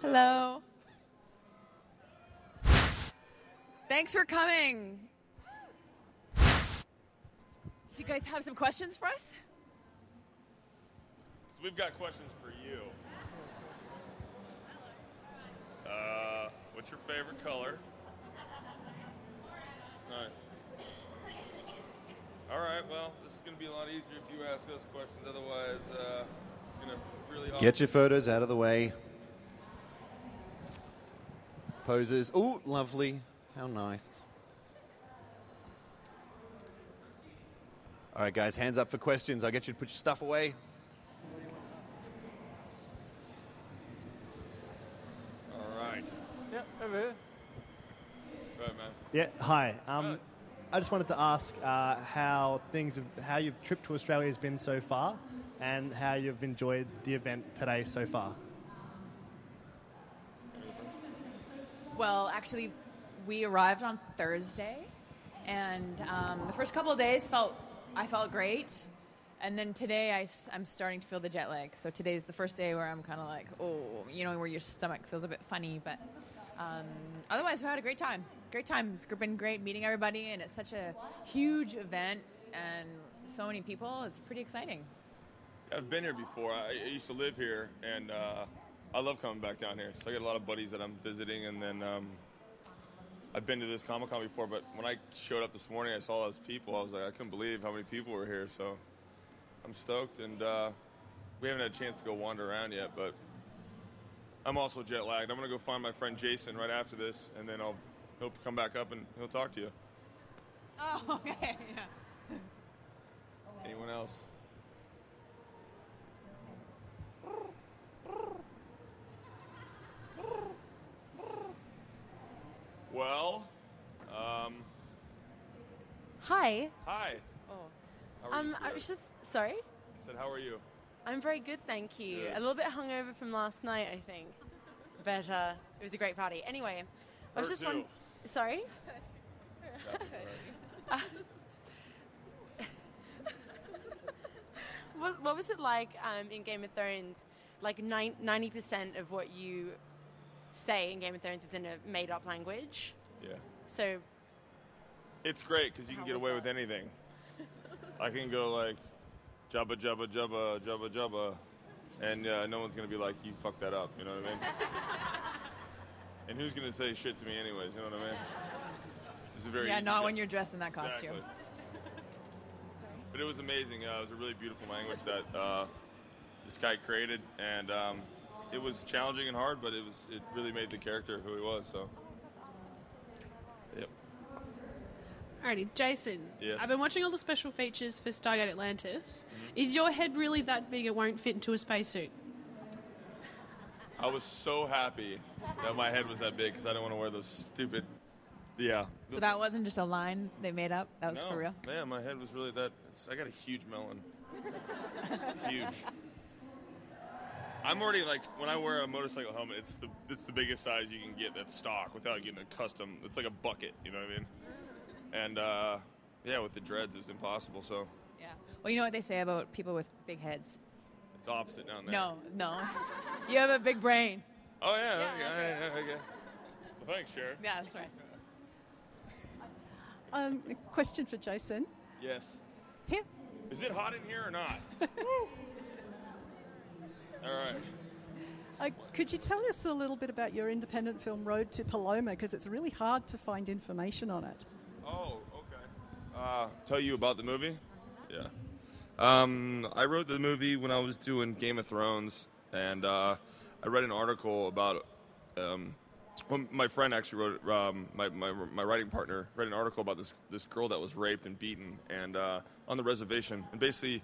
Hello. Thanks for coming. Do you guys have some questions for us? So we've got questions for you. What's your favorite color? All right, well, this is going to be a lot easier if you ask us questions. Otherwise, it's going to really... Get your photos out of the way. Poses. Oh, lovely. How nice. All right, guys, hands up for questions. I'll get you to put your stuff away. All right. Yep, over here. Go ahead, man. Yeah, hi. I just wanted to ask how your trip to Australia has been so far and how you've enjoyed the event today so far. Well, actually, we arrived on Thursday, and the first couple of days I felt great, and then today I'm starting to feel the jet lag. So today's the first day where I'm kind of like, where your stomach feels a bit funny, but otherwise we had a great time. Great time. It's been great meeting everybody, and it's such a huge event and so many people. It's pretty exciting. I've been here before. I used to live here, and I love coming back down here. So I got a lot of buddies that I'm visiting, and then I've been to this Comic-Con before, but when I showed up this morning, I saw all those people. I was like, I couldn't believe how many people were here, so I'm stoked, and we haven't had a chance to go wander around yet, but I'm also jet lagged. I'm going to go find my friend Jason right after this, and then he'll come back up and he'll talk to you. Oh, okay, yeah. Anyone else? Well, Hi. hi. Oh. How are you I today? was just sorry. I said, how are you? I'm very good, thank you. Good. A little bit hungover from last night, I think, but it was a great party. Anyway, I was Her just too. Sorry. That's all right. What was it like in Game of Thrones? Like 90% of what you say in Game of Thrones is in a made-up language. Yeah. So It's great because you can How get was away that? with anything. I can go like, jubba, jubba, jubba, jubba, jubba, and no one's going to be like, you fucked that up, you know what I mean? And who's going to say shit to me anyways, you know what I mean? It's a very Yeah, easy not job. when you're dressed in that costume. Exactly. But it was amazing. It was a really beautiful language that this guy created, and it was challenging and hard, but it really made the character who he was. So, yep. Alrighty, Jason. Yes. I've been watching all the special features for Stargate Atlantis. Is your head really that big it won't fit into a spacesuit? I was so happy that my head was that big because I didn't want to wear those stupid. Yeah. So that wasn't just a line they made up? That was No, for real? man, my head was really that. I got a huge melon. Huge. I'm already like, when I wear a motorcycle helmet, it's the biggest size you can get that's stock without getting a custom. It's like a bucket, you know what I mean? And yeah, with the dreads, it's impossible. So Yeah. Well, you know what they say about people with big heads? it's opposite down there. No. You have a big brain. Oh yeah. Yeah, Okay. that's right. Okay. Well, thanks, Sharon. Yeah, that's right. A question for Jason. Yes. Here. Is it hot in here or not? All right. Could you tell us a little bit about your independent film Road to Paloma? Because it's really hard to find information on it. Oh, okay. Tell you about the movie? Yeah. I wrote the movie when I was doing Game of Thrones, and I read an article about. Well, my friend actually wrote it. My writing partner read an article about this girl that was raped and beaten, and on the reservation. And basically,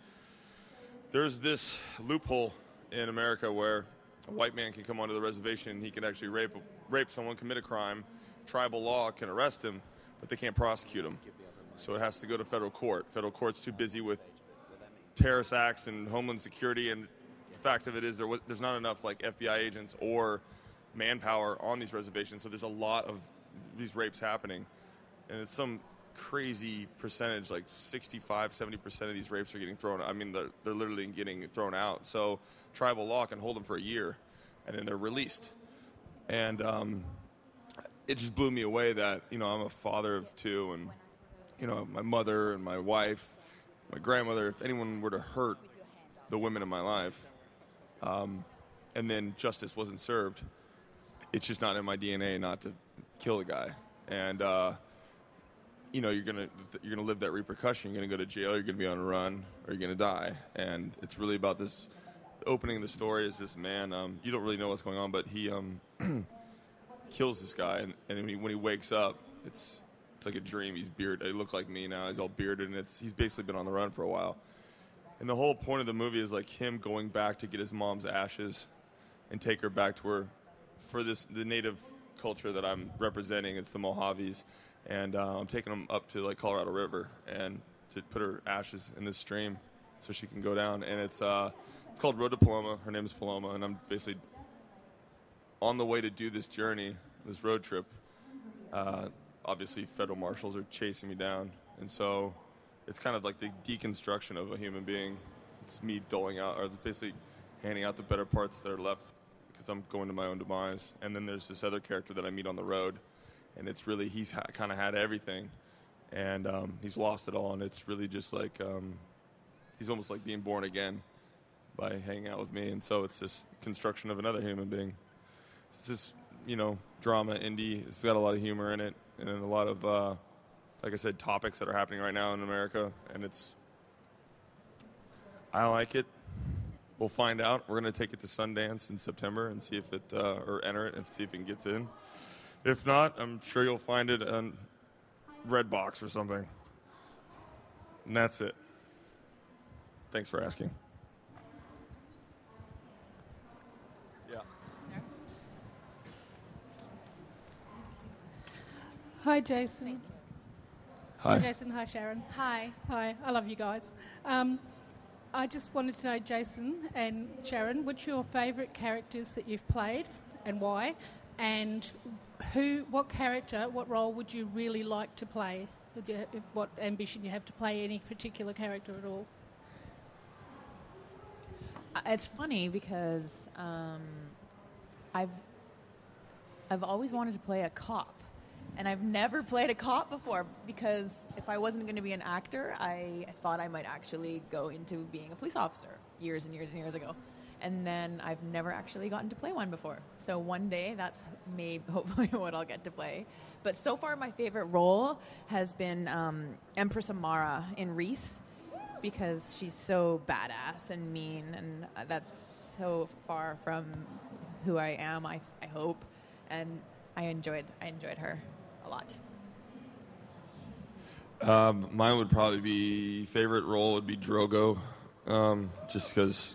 there's this loophole in America where a white man can come onto the reservation and he can actually rape someone, commit a crime. Tribal law can arrest him, but they can't prosecute him. So it has to go to federal court. Federal court's too busy with terrorist acts and homeland security, and the fact of it is there's not enough like FBI agents or manpower on these reservations, so there's a lot of these rapes happening, and it's some crazy percentage, like 65-70% of these rapes are getting thrown. I mean, they're literally getting thrown out. So tribal law can hold them for a year, and then they're released. And it just blew me away that, I'm a father of two, and, my mother and my wife, my grandmother, if anyone were to hurt the women in my life, and then justice wasn't served, it's just not in my DNA not to kill a guy. And, you're gonna live that repercussion. You're gonna go to jail, you're gonna be on a run, or you're gonna die. And it's really about this. Opening of the story is this man. You don't really know what's going on, but he kills this guy, and when he wakes up, it's like a dream. He's bearded. He looked like me now. He's all bearded, and he's basically been on the run for a while. And the whole point of the movie is like him going back to get his mom's ashes and take her back to her for the native culture that I'm representing. It's the Mojaves, and I'm taking them up to like Colorado River and to put her ashes in this stream so she can go down. And it's called Road to Paloma. Her name is Paloma, and I'm basically on the way to do this journey, this road trip. Obviously, federal marshals are chasing me down, and so it's kind of like the deconstruction of a human being. It's me doling out, or basically handing out the better parts that are left because I'm going to my own demise. And then there's this other character that I meet on the road, and it's really he's kind of had everything, and he's lost it all, and it's really just like he's almost like being born again by hanging out with me. And so it's this construction of another human being. It's this, drama, indie. It's got a lot of humor in it, and then a lot of, like I said, topics that are happening right now in America. And I like it. We'll find out. We're going to take it to Sundance in September and see if it, or enter it and see if it gets in. If not, I'm sure you'll find it on Redbox or something. And that's it. Thanks for asking. Hi, Jason. Hi. Jason. Hi, Sharon. Hi. Hi. I love you guys. I just wanted to know, Jason and Sharon, which are your favourite characters that you've played and why? And what character, what role would you really like to play? What ambition you have to play any particular character at all? It's funny because I've always wanted to play a cop. And I've never played a cop before because if I wasn't going to be an actor, I thought I might actually go into being a police officer years and years and years ago. And then I've never actually gotten to play one before. So one day, that's hopefully what I'll get to play. But so far, my favorite role has been Empress Amara in Reese because she's so badass and mean, and that's so far from who I am, I hope. And I enjoyed her a lot. Mine would probably be, favorite role would be Drogo, just because,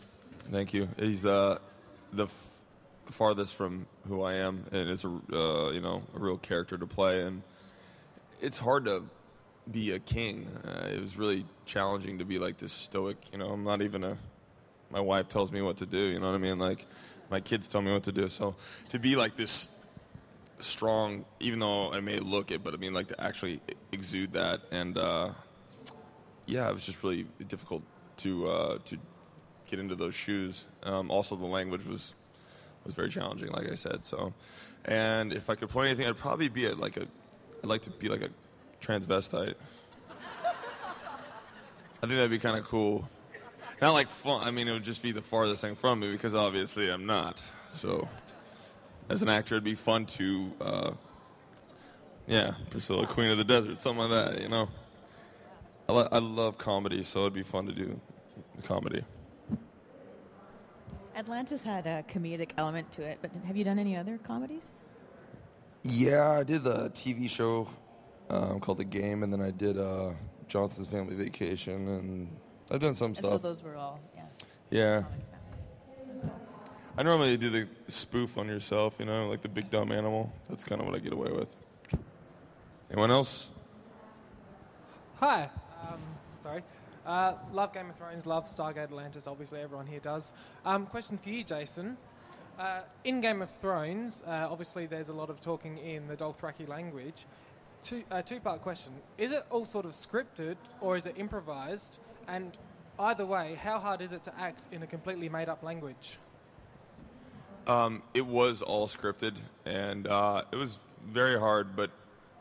thank you, he's the farthest from who I am, and is a real character to play, and it's hard to be a king. It was really challenging to be like this stoic, I'm not even my wife tells me what to do, you know what I mean, like my kids tell me what to do, so to be like this strong, even though I may look it, but I mean, like to actually exude that, and it was just really difficult to get into those shoes. Also, the language was very challenging, like I said. So, and if I could play anything, I'd probably be I'd like to be like a transvestite. I think that'd be kind of cool. Not like fun. I mean, it would just be the farthest thing from me because obviously I'm not. So. As an actor, it'd be fun to, Priscilla, Queen of the Desert, something like that, I love comedy, so it'd be fun to do comedy. Atlantis had a comedic element to it, but have you done any other comedies? Yeah, I did the TV show called The Game, and then I did Johnson's Family Vacation, and I've done some stuff. So those were all, Yeah. I normally do the spoof on yourself, like the big dumb animal. That's kind of what I get away with. Anyone else? Hi. Love Game of Thrones, love Stargate Atlantis, obviously everyone here does. Question for you, Jason. In Game of Thrones, obviously there's a lot of talking in the Dothraki language. Two-part question. Is it all sort of scripted or is it improvised? And either way, how hard is it to act in a completely made-up language? It was all scripted, and it was very hard. But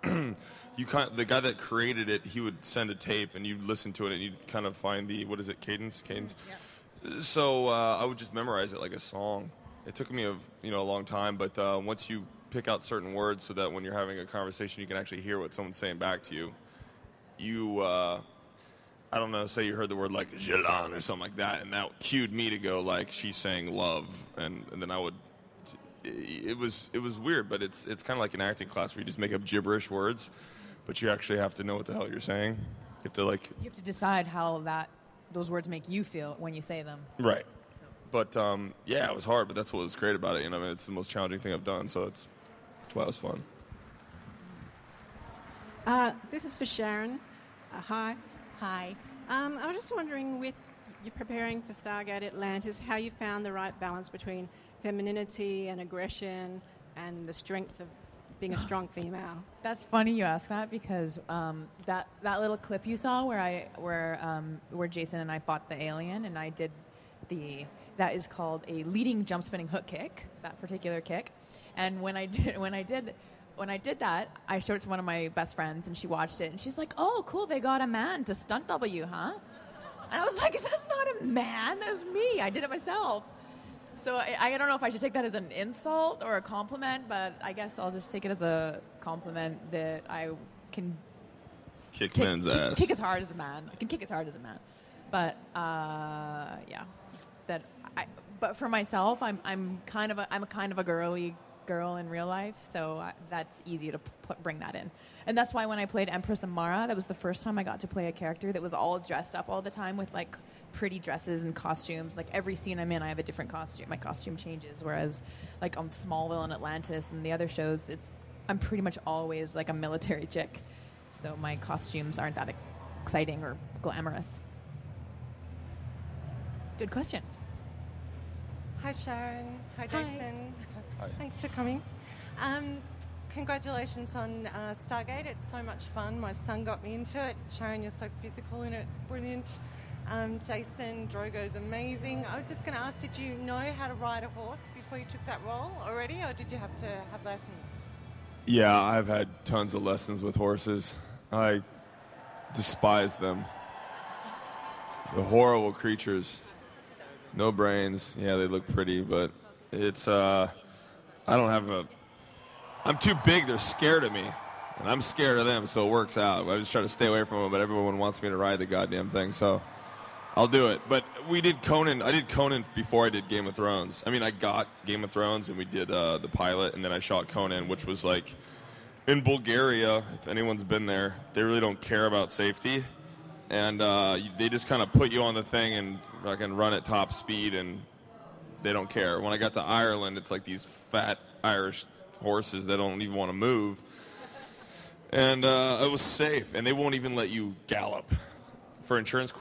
the guy that created it, he would send a tape, and you'd listen to it, and you'd kind of find the cadence. Yeah. So I would just memorize it like a song. It took me a long time, but once you pick out certain words, so that when you're having a conversation, you can actually hear what someone's saying back to you. I don't know, say you heard the word like Jelan or something like that, and that cued me to go like she's saying love, and then I would. It was weird, but it's kind of like an acting class where you just make up gibberish words, but you actually have to know what the hell you're saying. You have to decide how those words make you feel when you say them. Right. So. But it was hard, but that's what was great about it. It's the most challenging thing I've done, so that's why it was fun. This is for Sharon. Hi. Hi. I was just wondering, with you preparing for Stargate Atlantis, how you found the right balance between femininity and aggression and the strength of being a strong female. That's funny you ask that, because that little clip you saw where Jason and I fought the alien, and I did that is called a leading jump spinning hook kick, that particular kick. And when I did that, I showed it to one of my best friends, and she watched it, and she's like, "Oh, cool, they got a man to stunt double you, huh?" And I was like, "That's not a man, that was me. I did it myself." So I don't know if I should take that as an insult or a compliment, but I guess I'll just take it as a compliment that I can kick men's ass. Kick as hard as a man. I can kick as hard as a man. But but for myself, I'm kind of a girly girl in real life, so that's easy to bring that in. And that's why when I played Empress Amara, that was the first time I got to play a character that was all dressed up all the time with like pretty dresses and costumes. Like every scene I'm in, I have a different costume. My costume changes, whereas like on Smallville and Atlantis and the other shows, I'm pretty much always like a military chick, so my costumes aren't that exciting or glamorous. Good question. Hi Sharon. Hi Hi. Jason. Hi. Thanks for coming. Congratulations on Stargate. It's so much fun. My son got me into it. Sharon, you're so physical in it. It's brilliant. Jason, Drogo's amazing. I was just going to ask, did you know how to ride a horse before you took that role already, or did you have to have lessons? Yeah, I've had tons of lessons with horses. I despise them. The horrible creatures. No brains. Yeah, they look pretty, but it's, I'm too big. They're scared of me, and I'm scared of them, so it works out. I just try to stay away from them, but everyone wants me to ride the goddamn thing, so I'll do it. But we did Conan. I did Conan before I did Game of Thrones. I mean, I got Game of Thrones, and we did the pilot, and then I shot Conan, which was like in Bulgaria. If anyone's been there, they really don't care about safety, and they just kind of put you on the thing and fucking run at top speed, and they don't care. When I got to Ireland, it's like these fat Irish horses that don't even want to move, and it was safe, and they won't even let you gallop for insurance,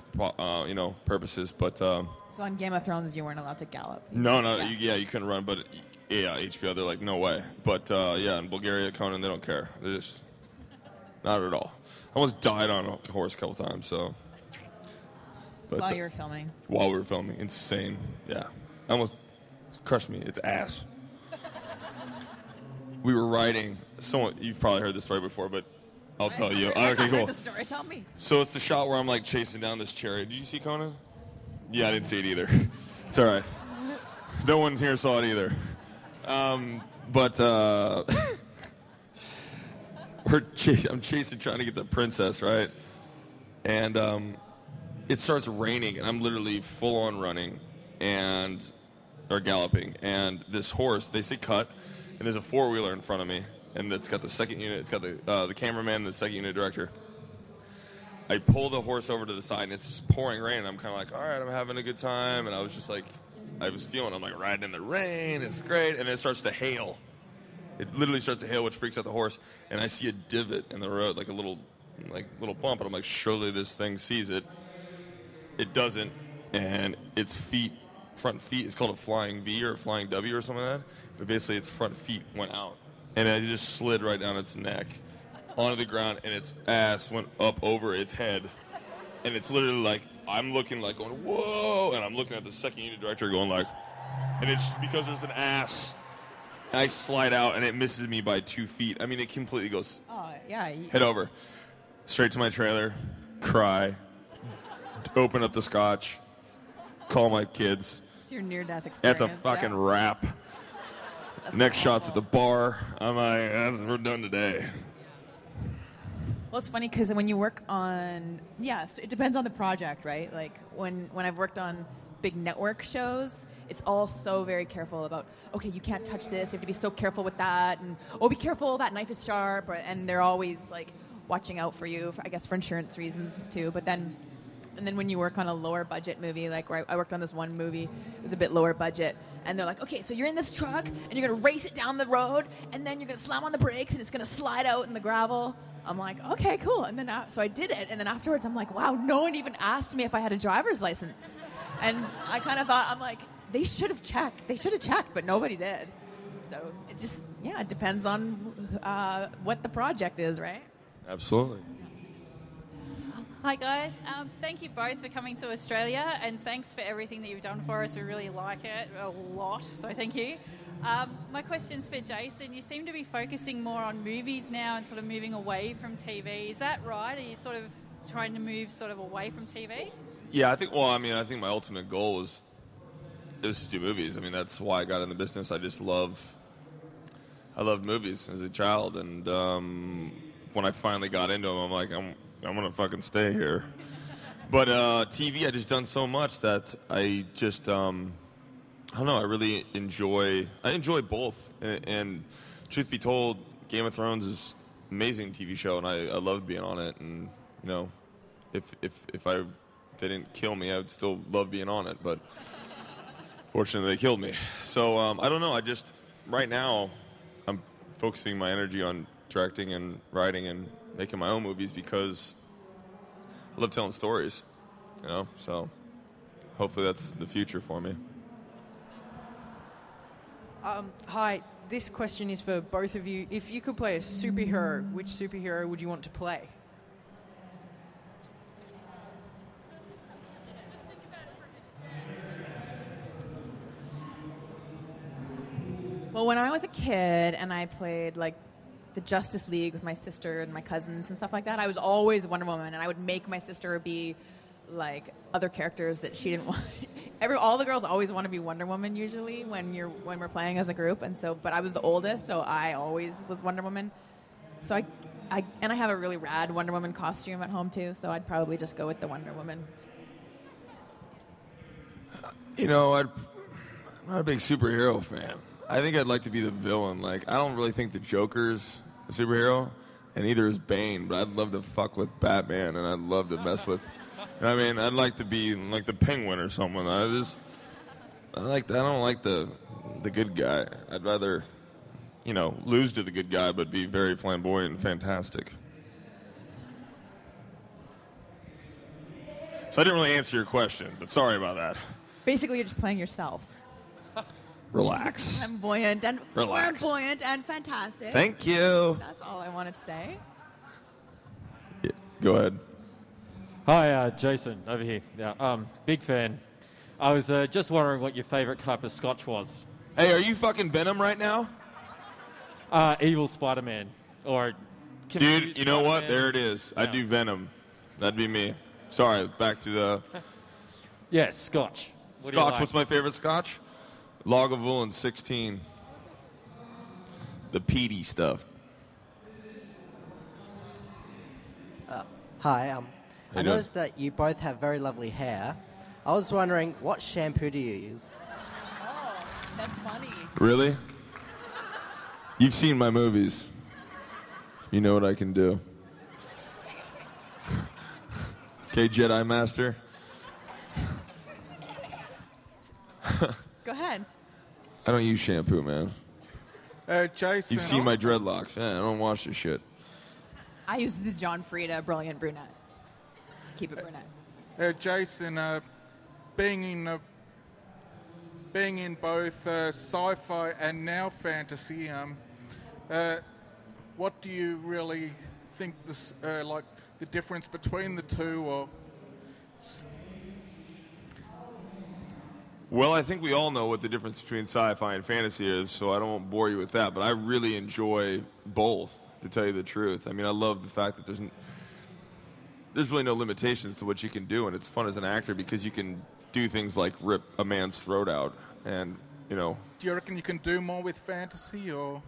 purposes. But so on Game of Thrones, you weren't allowed to gallop. No, you couldn't run. But HBO, they're like, no way. But in Bulgaria, Conan, they don't care. They're just not at all. I almost died on a horse a couple times. So, but while you were filming. While we were filming, insane. Yeah, almost crushed me. It's ass. We were riding. You've probably heard this story before, but I'll tell you. Okay, cool. Heard the story. Tell me. So it's the shot where I'm like chasing down this chariot. Did you see Conan? Yeah, I didn't see it either. It's all right. No one here saw it either. But I'm chasing, trying to get the princess, right? And it starts raining, and I'm literally full on running or galloping. And this horse, they say cut, and there's a four-wheeler in front of me, and it's got the second unit. It's got the cameraman and the second unit director. I pull the horse over to the side, and it's just pouring rain, and I'm kind of like, all right, I'm having a good time. And I was just like, I'm like riding in the rain. It's great. And then it starts to hail. It literally starts to hail, which freaks out the horse. And I see a divot in the road, like a little bump. And I'm like, surely this thing sees it. It doesn't. And its front feet, it's called a flying V or a flying W or something like that. But basically, its front feet went out. And it just slid right down its neck onto the ground, and its ass went up over its head. And it's literally like, I'm looking like going, whoa, and I'm looking at the second unit director going like, and it's because there's an ass. And I slide out, and it misses me by 2 feet. I mean, it completely goes head over. Straight to my trailer, cry, open up the scotch, call my kids. It's your near-death experience. That's a fucking wrap. Next shot's at the bar. I'm like, we're done today. Well, it's funny because when you work on, it depends on the project, right? Like when I've worked on big network shows, it's all so very careful about, okay, you can't touch this, you have to be so careful with that, and be careful, that knife is sharp, and they're always like watching out for you, I guess for insurance reasons too. But then when you work on a lower budget movie, like where I worked on this one movie, it was a bit lower budget, and they're like, okay, so you're in this truck, and you're going to race it down the road, and then you're going to slam on the brakes, and it's going to slide out in the gravel. I'm like, okay, cool. And then so I did it, and then afterwards I'm like, wow, no one even asked me if I had a driver's license. And I kind of thought, I'm like, they should have checked, but nobody did. So it just, it depends on what the project is, right? Absolutely. Hi guys, thank you both for coming to Australia, and thanks for everything that you've done for us. We really like it a lot, so thank you. My question's for Jason. You seem to be focusing more on movies now and sort of moving away from TV. Is that right? Are you sort of trying to move sort of away from TV? Yeah, I think my ultimate goal was to do movies. I mean, that's why I got in the business. I loved movies as a child, and when I finally got into them, I'm like, I'm gonna fucking stay here. But TV, I just done so much that I just I don't know. I really enjoy both, and truth be told, Game of Thrones is an amazing TV show, and I loved being on it. And if they didn't kill me, I would still love being on it. But fortunately, they killed me. So I don't know. Right now, I'm focusing my energy on directing and writing and making my own movies because I love telling stories. So hopefully that's the future for me. Hi, this question is for both of you. If you could play a superhero, which superhero would you want to play? Well, when I was a kid and I played like the Justice League with my sister and my cousins and stuff like that, I was always Wonder Woman, and I would make my sister be like other characters that she didn't want. All the girls always want to be Wonder Woman usually when we're playing as a group, and so but I was the oldest, so I always was Wonder Woman. So I have a really rad Wonder Woman costume at home too, so I'd probably just go with the Wonder Woman. I'm not a big superhero fan. I think I'd like to be the villain. Like, I don't really think the Joker's a superhero, and neither is Bane, but I'd love to fuck with Batman, and I'd love to mess with... I mean, I'd like to be like the Penguin or someone. I don't like the good guy. I'd rather, lose to the good guy, but be very flamboyant and fantastic. So I didn't really answer your question, but sorry about that. Basically, you're just playing yourself. Relax. Flamboyant and fantastic. Thank you. That's all I wanted to say. Yeah, go ahead. Hi, Jason, over here. Yeah, big fan. I was just wondering what your favourite type of scotch was. Hey, are you fucking Venom right now? Evil Spider-Man. Or dude, you know what? Spider-Man. There it is. Yeah. I'd do Venom. That'd be me. Sorry, back to the... Yeah, scotch. What do you Scotch, like? what's my favorite scotch? Lagavulin 16. The peaty stuff. Hi, I doing? noticed that you both have very lovely hair. I was wondering, what shampoo do you use? Oh, that's funny. Really? You've seen my movies. You know what I can do. Okay, Jedi Master. Go ahead. I don't use shampoo, man. Jason. You've seen my dreadlocks. Yeah, I don't wash this shit. I use the John Frieda Brilliant Brunette to keep it brunette. Jason, being in both sci-fi and now fantasy, what do you really think like the difference between the two? Or Well, I think we all know what the difference between sci-fi and fantasy is, so I don't bore you with that. But I really enjoy both, to tell you the truth. I mean, I love the fact that there's really no limitations to what you can do, and it's fun as an actor because you can do things like rip a man's throat out, and you know. Do you reckon you can do more with fantasy, or?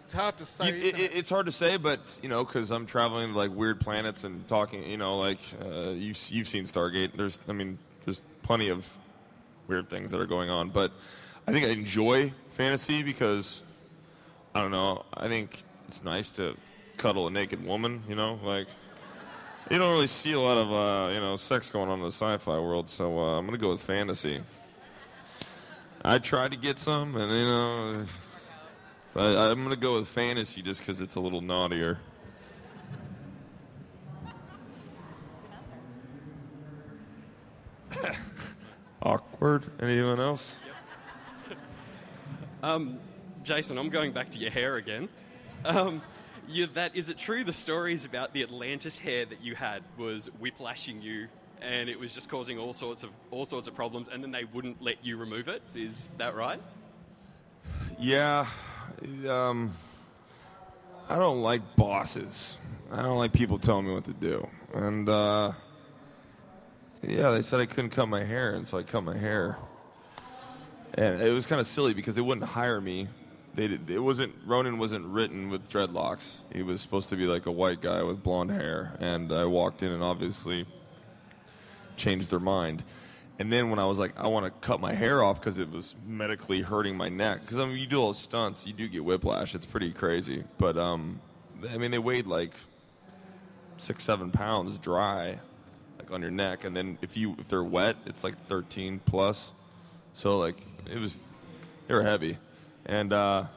It's hard to say. It's hard to say, but you know, because I'm traveling to like weird planets and talking. You know, like you've seen Stargate. There's plenty of weird things that are going on, but I think I enjoy fantasy because I don't know. I think it's nice to cuddle a naked woman. You know, like you don't really see a lot of sex going on in the sci-fi world, so I'm gonna go with fantasy. I tried to get some, and but I'm gonna go with fantasy just because it's a little naughtier. Awkward. Anyone else? Jason, I'm going back to your hair again. Is it true the stories about the Atlantis hair that you had was whiplashing you, and it was just causing all sorts of problems, and then they wouldn't let you remove it? Is that right? Yeah. I don't like bosses. I don't like people telling me what to do. And they said I couldn't cut my hair, and so I cut my hair. And it was kind of silly because they wouldn't hire me. Ronan wasn't written with dreadlocks. He was supposed to be like a white guy with blonde hair, and I walked in and obviously changed their mind. And then when I was like, I want to cut my hair off because it was medically hurting my neck. Because, I mean, you do all those stunts, you do get whiplash. It's pretty crazy. But, I mean, they weighed like 6-7 pounds dry, like on your neck. And then if they're wet, it's like 13 plus. So, like, they were heavy. And I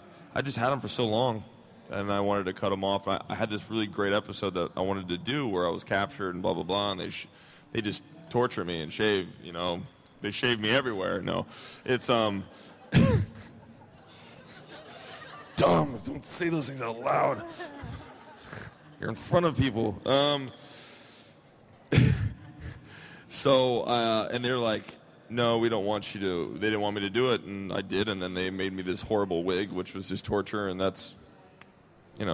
just had them for so long. And I wanted to cut them off. I had this really great episode that I wanted to do where I was captured and blah, blah, blah. And they just torture me and shave, they shave me everywhere. No, it's, dumb. Don't say those things out loud. You're in front of people. And they're like, no, we don't want you to, they didn't want me to do it. And I did. And then they made me this horrible wig, which was just torture. And that's, they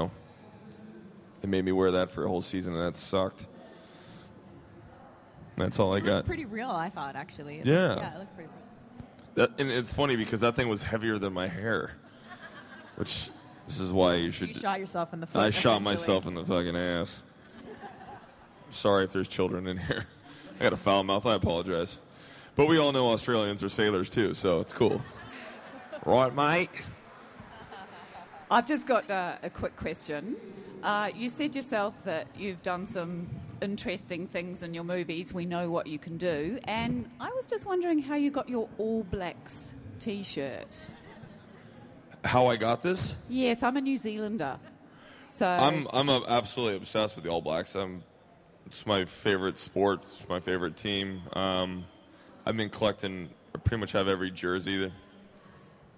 made me wear that for a whole season, and that sucked. That's all I got. It looked pretty real, I thought, actually. It looked pretty real. And it's funny because that thing was heavier than my hair, which this is why you should. You shot yourself in the foot. I shot myself in the fucking ass. Sorry if there's children in here. I got a foul mouth. I apologize. But we all know Australians are sailors too, so it's cool. Right, mate? I've just got a quick question. You said yourself that you've done some interesting things in your movies. We know what you can do. And I was just wondering how you got your All Blacks T-shirt. How I got this? Yes, I'm a New Zealander. So I'm absolutely obsessed with the All Blacks. It's my favorite sport. It's my favorite team. I've been collecting. I pretty much have every jersey that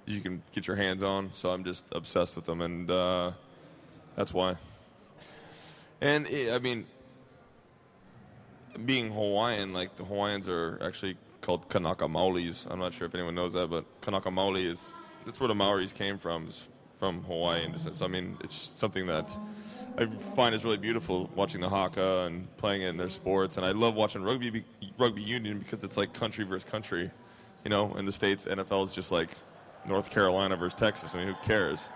you can get your hands on. So I'm just obsessed with them, and that's why. And being Hawaiian, like the Hawaiians are actually called Kanaka Maoris. I'm not sure if anyone knows that, but Kanaka Maoli that's where the Maoris came from, is from Hawaii. And so, it's something that I find is really beautiful, watching the haka and playing it in their sports. And I love watching rugby union because it's like country versus country. In the States, NFL is just like North Carolina versus Texas. I mean, who cares?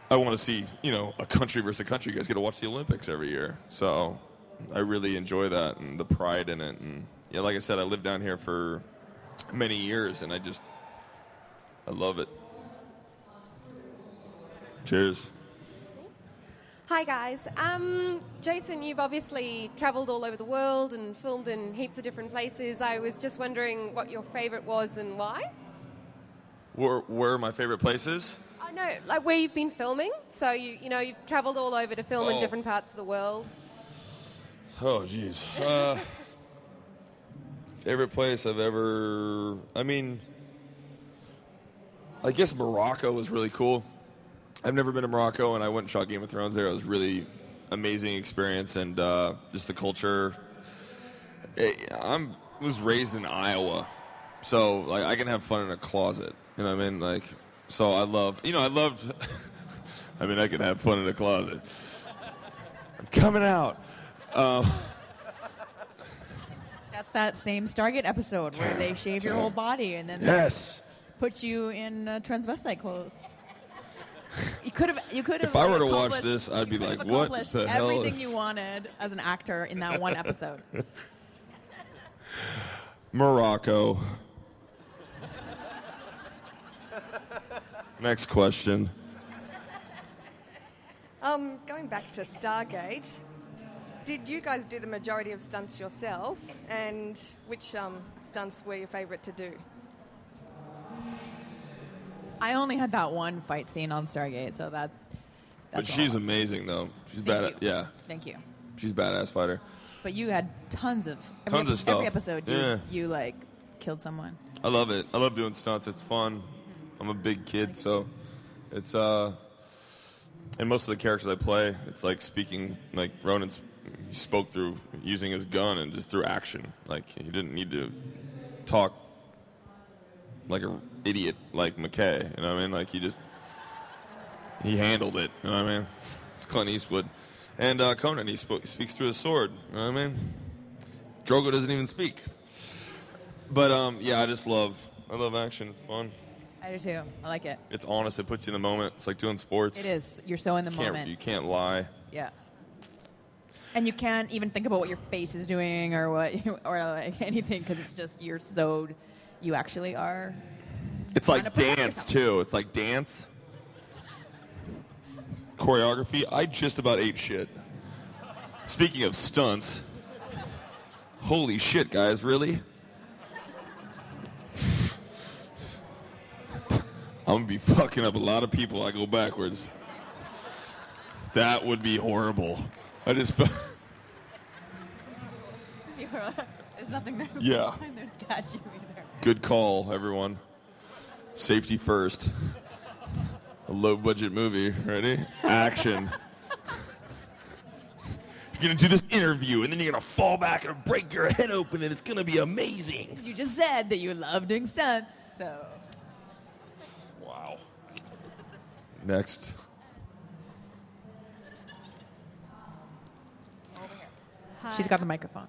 I want to see, a country versus a country. You guys get to watch the Olympics every year. So I really enjoy that and the pride in it. And like I said, I lived down here for many years, and I love it. Cheers. Hi guys. Jason, you've obviously travelled all over the world and filmed in heaps of different places. I was just wondering what your favourite was and why? Where are my favorite places? Oh no, like where you've been filming. So you've travelled all over to film in different parts of the world. Oh jeez. Favorite place I've ever. I guess Morocco was really cool. I've never been to Morocco, and I went and shot Game of Thrones there. It was really amazing experience, and just the culture. I'm was raised in Iowa, so like I can have fun in a closet. You know what I mean? Like, so I loved. I mean, I can have fun in a closet. I'm coming out. That's that same Stargate episode where they shave your whole body and then Yes. put you in transvestite clothes. You could have. If I were to watch this, I'd be like, "What the hell everything is?" you wanted as an actor in that one episode. Morocco. Next question. Going back to Stargate, did you guys do the majority of stunts yourself? And which stunts were your favourite to do? I only had that one fight scene on Stargate, so that's But she's amazing, though. She's Thank bad. you. Yeah. Thank you. She's a badass fighter. But you had tons of Stuff. Every episode, Yeah. you like killed someone. I love it. I love doing stunts. It's fun. I'm a big kid, so it's and most of the characters I play, it's like speaking like Ronan. He spoke through using his gun and just through action. Like he didn't need to talk like an idiot like McKay. You know what I mean? Like he handled it. You know what I mean? It's Clint Eastwood. And Conan, he speaks through his sword. You know what I mean? Drogo doesn't even speak. But yeah, I love action. It's fun. I do too. I like it. It's honest. It puts you in the moment. It's like doing sports. It is. You're so in the moment. You can't lie. Yeah. And you can't even think about what your face is doing or or like anything because it's just you actually are. It's trying to like protect dance yourself. too. It's like dance. Choreography. I just about ate shit. Speaking of stunts, holy shit, guys! Really? I'm gonna be fucking up a lot of people. I go backwards. That would be horrible. I just felt. There's nothing there. Yeah. there to catch you either. Good call, everyone. Safety first. A low-budget movie. Ready? Action. You're gonna do this interview, and then you're gonna fall back and break your head open, and it's gonna be amazing. 'Cause you just said that you love doing stunts, so. Wow. Next. Hi. She's got the microphone.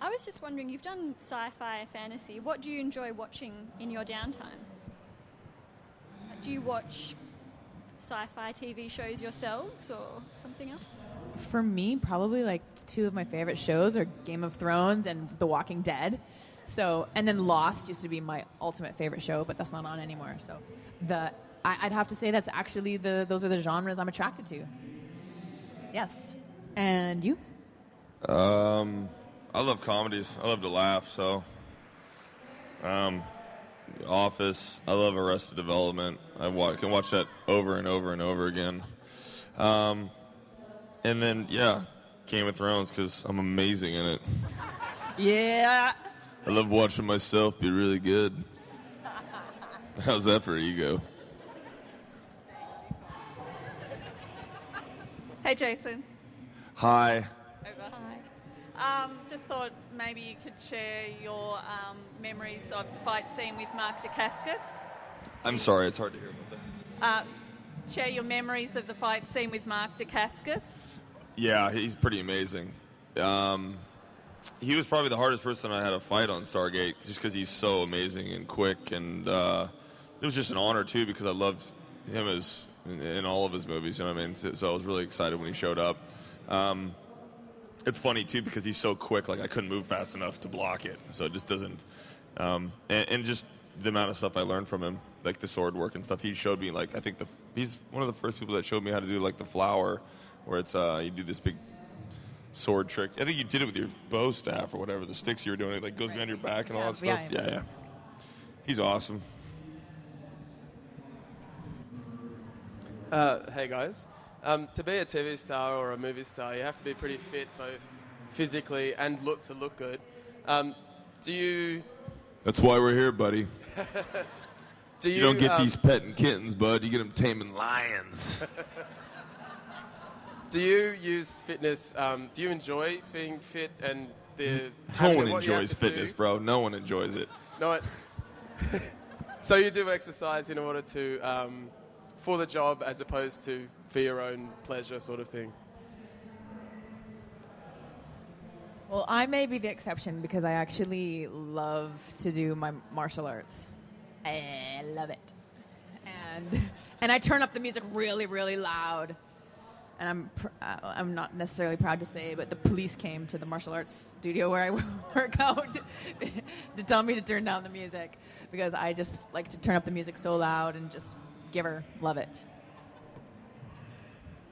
I was just wondering, you've done sci-fi, fantasy. What do you enjoy watching in your downtime? Do you watch sci-fi TV shows yourselves or something else? For me, probably like two of my favorite shows are Game of Thrones and The Walking Dead. So, and then Lost used to be my ultimate favorite show, but that's not on anymore. So, I'd have to say that's actually those are the genres I'm attracted to. Yes. And you? I love comedies. I love to laugh. So, Office. I love Arrested Development. I can watch that over and over and over again. And then, yeah, Game of Thrones because I'm amazing in it. Yeah. I love watching myself be really good. How's that for ego? Hey, Jason. Hi. Over. Hi. Just thought maybe you could share your memories of the fight scene with Mark Dacascos. I'm sorry, it's hard to hear. Share your memories of the fight scene with Mark Dacascos. Yeah, he's pretty amazing. He was probably the hardest person I had to fight on Stargate, just because he's so amazing and quick, and it was just an honor too because I loved him in all of his movies. You know what I mean? So I was really excited when he showed up. It's funny too because he's so quick. Like I couldn't move fast enough to block it, so it just doesn't. And just the amount of stuff I learned from him, like the sword work and stuff. He showed me like I think he's one of the first people that showed me how to do like the flower, where it's you do this big sword trick. I think you did it with your bow staff or whatever, the sticks you were doing. It like goes behind your back and all that stuff. Yeah. He's awesome. Hey guys. To be a TV star or a movie star, you have to be pretty fit, both physically and look good. Do you? That's why we're here, buddy. You don't get these petting kittens, bud. You get them taming lions. Do you use fitness? Do you enjoy being fit and the... No having one it, what you have enjoys to fitness, do. bro. No one enjoys it. No, so you do exercise in order to, for the job as opposed to for your own pleasure sort of thing? Well, I may be the exception because I actually love to do my martial arts. I love it. And I turn up the music really, really loud. And I'm not necessarily proud to say, but the police came to the martial arts studio where I work out to tell me to turn down the music because I just like to turn up the music so loud and just love it.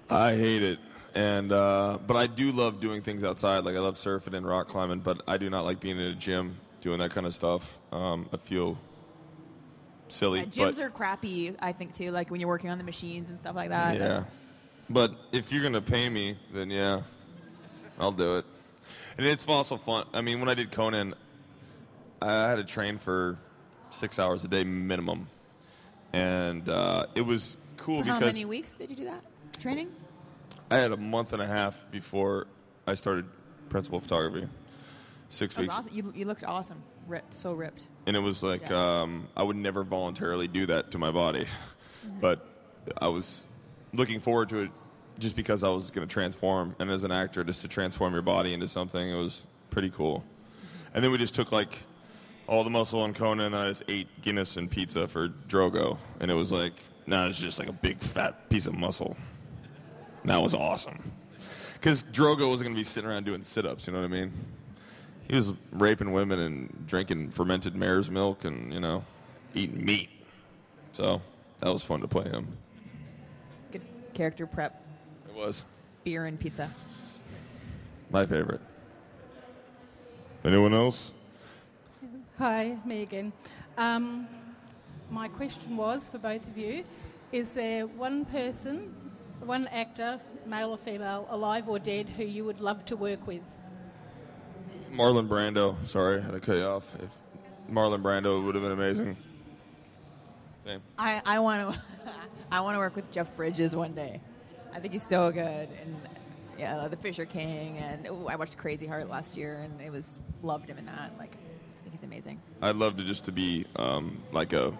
I hate it. And but I do love doing things outside. Like I love surfing and rock climbing, but I do not like being in a gym doing that kind of stuff. I feel silly. Gyms are crappy, I think, too, like when you're working on the machines and stuff like that. Yeah. But if you're going to pay me, then yeah, I'll do it. And it's also fun. I mean, when I did Conan, I had to train for 6 hours a day minimum. And it was cool For because... how many weeks did you do that training? I had a month and a half before I started principal photography. 6 That was weeks. awesome. You looked awesome. So ripped. And it was like, I would never voluntarily do that to my body. Mm-hmm. But I was looking forward to it just because I was going to transform. And as an actor, just to transform your body into something, it was pretty cool. And then we just took like all the muscle on Conan, and I just ate Guinness and pizza for Drogo. And it was like, it's just like a big fat piece of muscle. And that was awesome. Because Drogo wasn't going to be sitting around doing sit-ups, you know what I mean? He was raping women and drinking fermented mare's milk and, eating meat. So that was fun to play him. It's good character prep. It was. Beer and pizza. My favorite. Anyone else? Hi, me again. My question was for both of you, is there one person, one actor, male or female, alive or dead, who you would love to work with? Marlon Brando. Sorry, I had to cut you off. If Marlon Brando would have been amazing. Same. I want to I want to work with Jeff Bridges one day. I think he's so good, and The Fisher King, and I watched Crazy Heart last year, and loved him in that. Like, I think he's amazing. I'd love to be like a,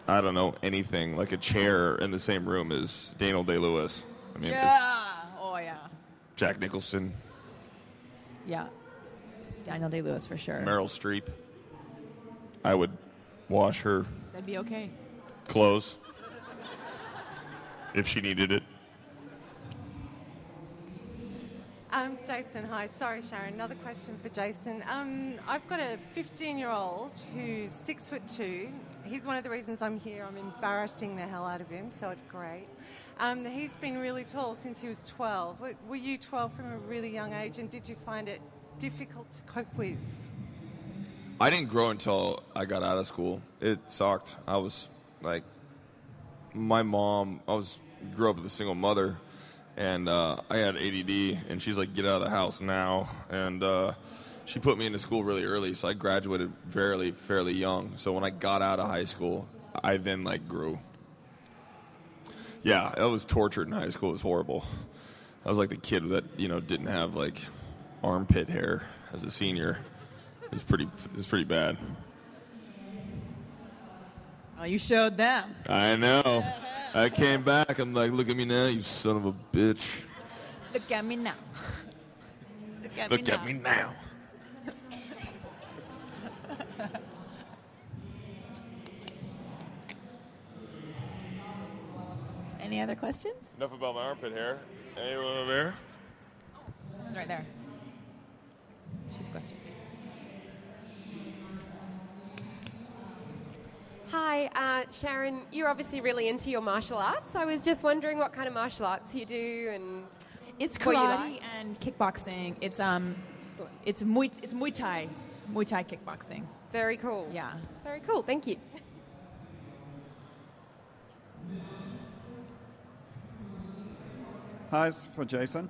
I don't know, anything, like a chair in the same room as Daniel Day-Lewis. I mean, Oh yeah. Jack Nicholson, Yeah. Daniel Day-Lewis for sure. Meryl Streep. I would wash her That'd be okay. clothes if she needed it. Jason, hi. Sorry, Sharon. Another question for Jason. I've got a 15-year-old who's 6'2". He's one of the reasons I'm here. I'm embarrassing the hell out of him, so it's great. He's been really tall since he was 12. Were you 12 from a really young age, and did you find it difficult to cope with? I didn't grow until I got out of school. It sucked. I was like, my mom, grew up with a single mother, and I had ADD, and she's like, get out of the house now. And she put me into school really early, so I graduated fairly young. So when I got out of high school, I then grew. Yeah, I was tortured in high school. It was horrible. I was like the kid that, didn't have armpit hair as a senior. It was pretty bad. Oh, you showed them. I know. I came back. I'm like, look at me now, you son of a bitch. Look at me now. Look at me now. Any other questions? Enough about my armpit hair. Anyone over here? It's right there. She's a question. Hi, Sharon. You're obviously really into your martial arts. I was just wondering what kind of martial arts you do and It's what you karate like. and kickboxing. It's Muay Thai kickboxing. Very cool. Yeah. Very cool. Thank you. Hi, it's for Jason.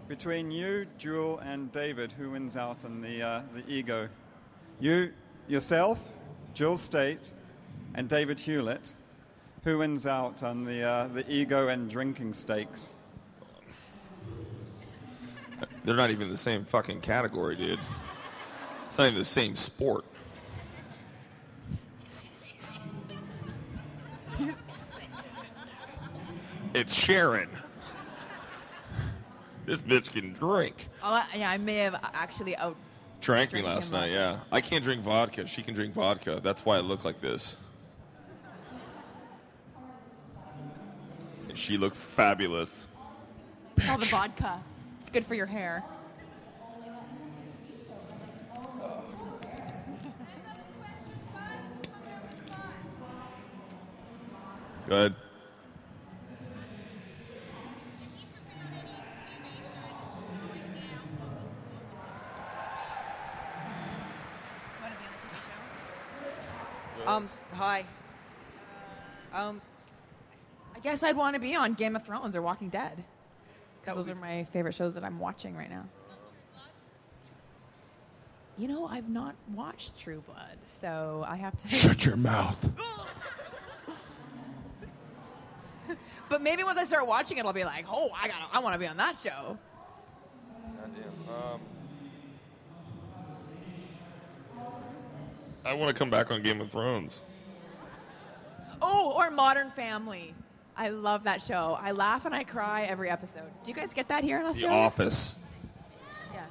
Between you, Jewel, and David, who wins out on the ego? You, yourself, Jewel State, and David Hewlett. Who wins out on the ego and drinking stakes? They're not even the same fucking category, dude. It's not even the same sport. It's Sharon. This bitch can drink. Oh, yeah, I may have actually Drank me Drank last him night, last yeah. I can't drink vodka. She can drink vodka. That's why I look like this. And she looks fabulous. all the vodka. It's good for your hair. Go ahead. Hi. I guess I'd want to be on Game of Thrones or Walking Dead. Because those are my favorite shows that I'm watching right now. You know, I've not watched True Blood, so I have to... Shut your mouth. But maybe once I start watching it, I'll be like, oh, I want to be on that show. Goddamn. I want to come back on Game of Thrones. Oh, or Modern Family. I love that show. I laugh and I cry every episode. Do you guys get that here in The Australia? Office. Yeah.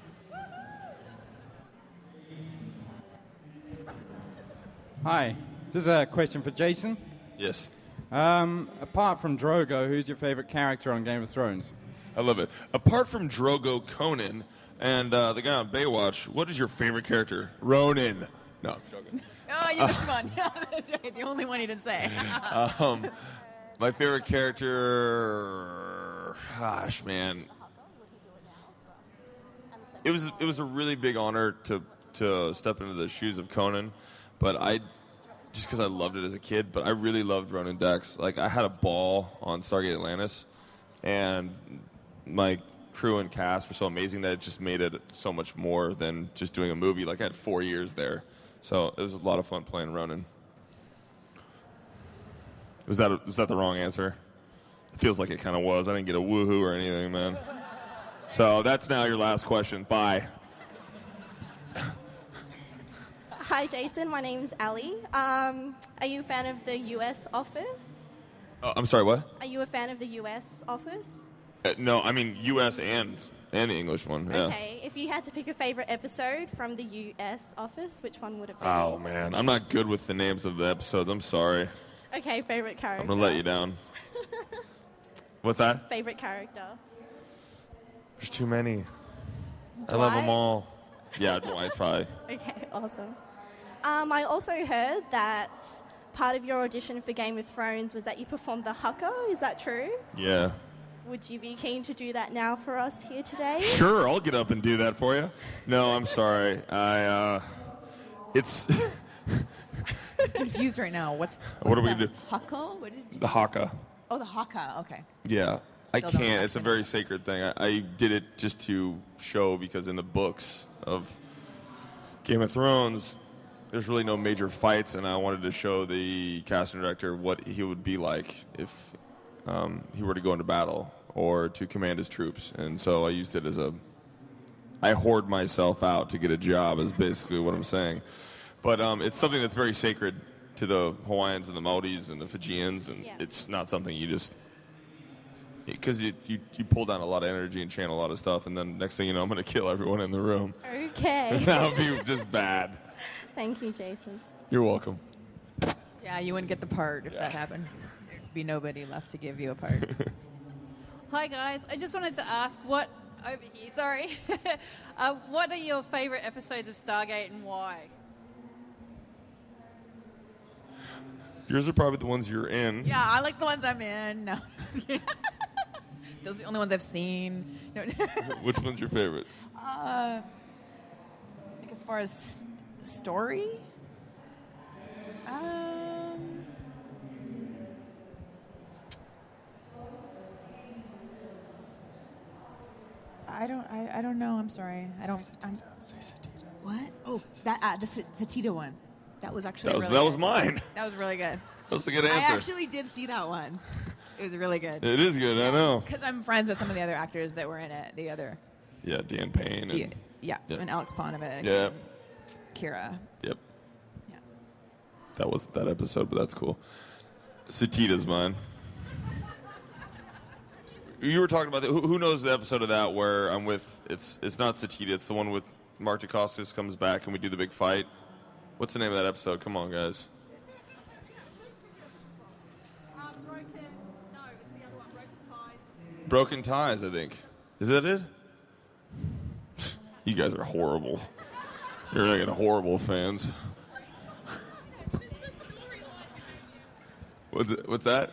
Hi. This is a question for Jason. Yes. Apart from Drogo, who's your favorite character on Game of Thrones? I love it. Apart from Drogo, Conan, and the guy on Baywatch, what is your favorite character? Ronan. No, I'm joking. Oh, you missed one. Yeah, that's right. The only one you didn't say. My favorite character, gosh, man. It was a really big honor to step into the shoes of Conan, but just because I loved it as a kid, but I really loved Ronan Dex. Like, I had a ball on Stargate Atlantis, and my crew and cast were so amazing that it just made it so much more than just doing a movie. Like, I had 4 years there, so it was a lot of fun playing Ronan. Was that the wrong answer? It feels like it kind of was. I didn't get a woohoo or anything, man. So that's now your last question. Bye. Hi, Jason. My name's Ali. Are you a fan of the US Office? Oh, I'm sorry, what? Are you a fan of the US Office? No, I mean U.S. and the English one. Yeah. Okay. If you had to pick a favorite episode from the US Office, which one would it be? Oh man, I'm not good with the names of the episodes. I'm sorry. Okay, favorite character. I'm gonna let you down. What's that? Favorite character. There's too many. I Dwight? love them all. Yeah, Dwight's probably. Okay, awesome. I also heard that part of your audition for Game of Thrones was that you performed the haka. Is that true? Yeah. Would you be keen to do that now for us here today? Sure, I'll get up and do that for you. No, I'm sorry. It's. I'm confused right now. What do we the do? Haka? What did you The say? haka. Oh, the haka. Okay. Yeah. I Still don't can't. know. It's a very sacred thing. I did it just to show because in the books of Game of Thrones, there's really no major fights, and I wanted to show the casting director what he would be like if he were to go into battle or to command his troops. And so I used it as I hoard myself out to get a job is basically what I'm saying. But it's something that's very sacred to the Hawaiians and the Maoris and the Fijians, and it's not something you just... Because you pull down a lot of energy and chant a lot of stuff, and then next thing you know, I'm going to kill everyone in the room. Okay. That would be just bad. Thank you, Jason. You're welcome. Yeah, you wouldn't get the part if that happened. There'd be nobody left to give you a part. Hi guys, I just wanted to ask what are your favourite episodes of Stargate and why? Yours are probably the ones you're in. Yeah, I like the ones I'm in. No. Those are the only ones I've seen. No. Which one's your favorite? Like as far as story? I don't know. I'm sorry. What? Oh, that the Satita one. That was actually really that was good. mine. That was really good. That was a good answer. I actually did see that one. It was really good. It is good, I know. Because I'm friends with some of the other actors that were in it. Yeah, Dan Payne. And, yeah, and Alex Panovich. Yeah. And Kira. Yep. Yeah. That wasn't that episode, but that's cool. Satita's mine. You were talking about who knows the episode of that where I'm with? It's not Satita. It's the one with Mark Dacascos comes back and we do the big fight. What's the name of that episode? Come on, guys. Broken Ties, I think. Is that it? You guys are horrible. You're like horrible fans. What's that?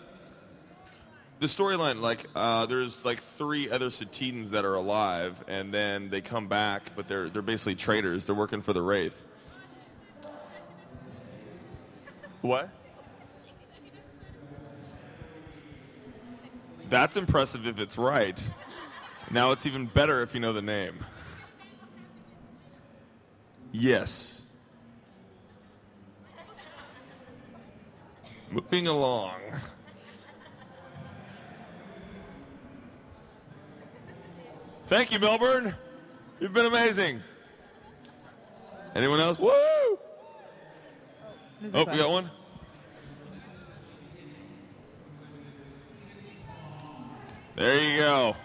The storyline, there's 3 other Satitans that are alive, and then they come back, but they're basically traitors. They're working for the Wraith. What? That's impressive if it's right. Now it's even better if you know the name. Yes. Moving along. Thank you, Melbourne. You've been amazing. Anyone else? Woo! Oh, we got one? There you go.